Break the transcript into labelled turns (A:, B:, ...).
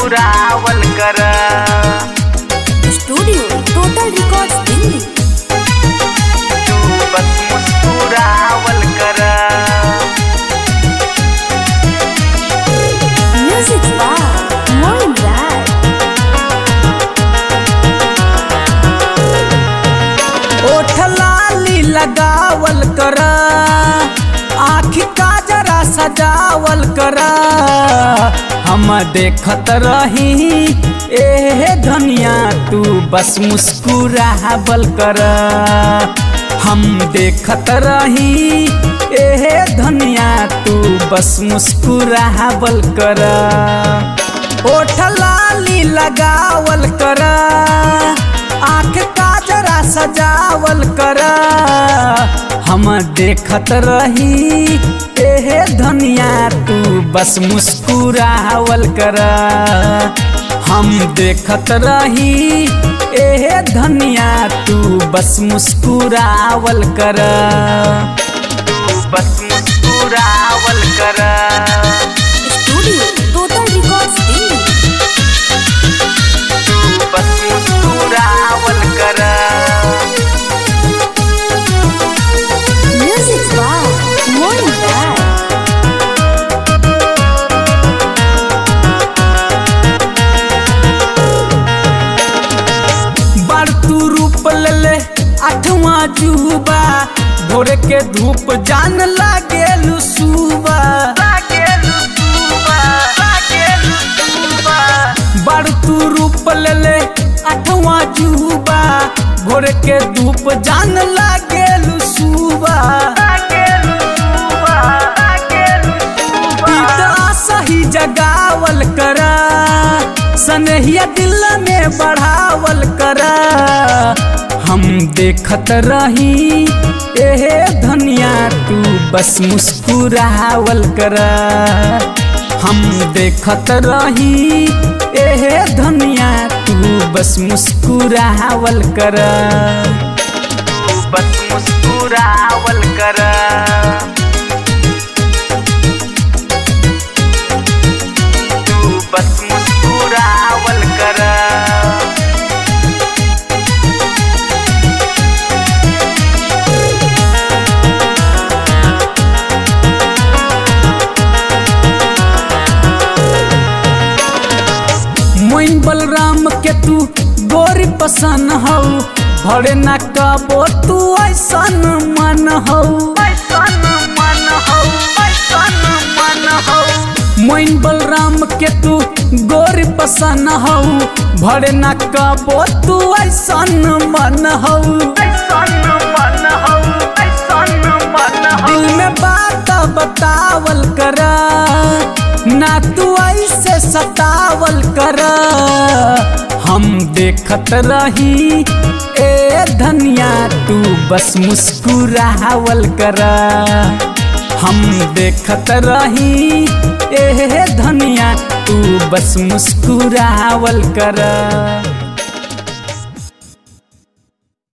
A: मुस्कुरावल कर।
B: Studio total records Delhi.
A: तू बस मुस्कुरावल कर।
B: म्यूजिक बाय मोइन राय।
C: ओठ लाली लगावल कर, आँखी का जरा सजावल कर। हम देखत रही ए धनिया तू बस मुस्कुरावल कर। हम देखत रही ए धनिया तू बस मुस्कुरावल कर। ओठ लाली लगावल कर, आँख का जरा सजावल कर। हम देखत रही ए धनिया तू बस मुस्कुरावल कर। हम देखत रही ए धनिया तू बस मुस्कुरावल कर।
A: तू बस मुस्कुरावल कर।
B: Studio total records Delhi.
A: तू बस मुस्कुरावल कर।
B: म्यूजिक बाय मोइन राय।
C: तू रूप ले आठवां जुबा, भोर के धूप जान लागेलु सुबा। बड़ तू रूप ले आठवां जुबा, भोर के धूप जान लागेलु सुबा। सही जगावल कर, सनहिया दिल में बढ़ावल कर। हम देखत रही ए धनिया तू बस मुस्कुरावल कर। हम देखत रही ए धनिया तू बस मुस्कुरावल कर।
A: तू बस मुस्कुरावल कर। बस मुस्कुरावल कर।
C: मोइन बलराम के तू गोरी पसंद हो, भरे न कबो तू ऐसन मन हो। मोइन बलराम के तू गोरी पसंद हो, भरे न कबो तू ऐसन मन हो। दिल में बात बतावल कर, ना तू ऐसे सतावल कर। हम देखत रही ए धनिया तू बस मुस्कुरावल कर। हम देखत रही ए धनिया तू बस मुस्कुरावल कर।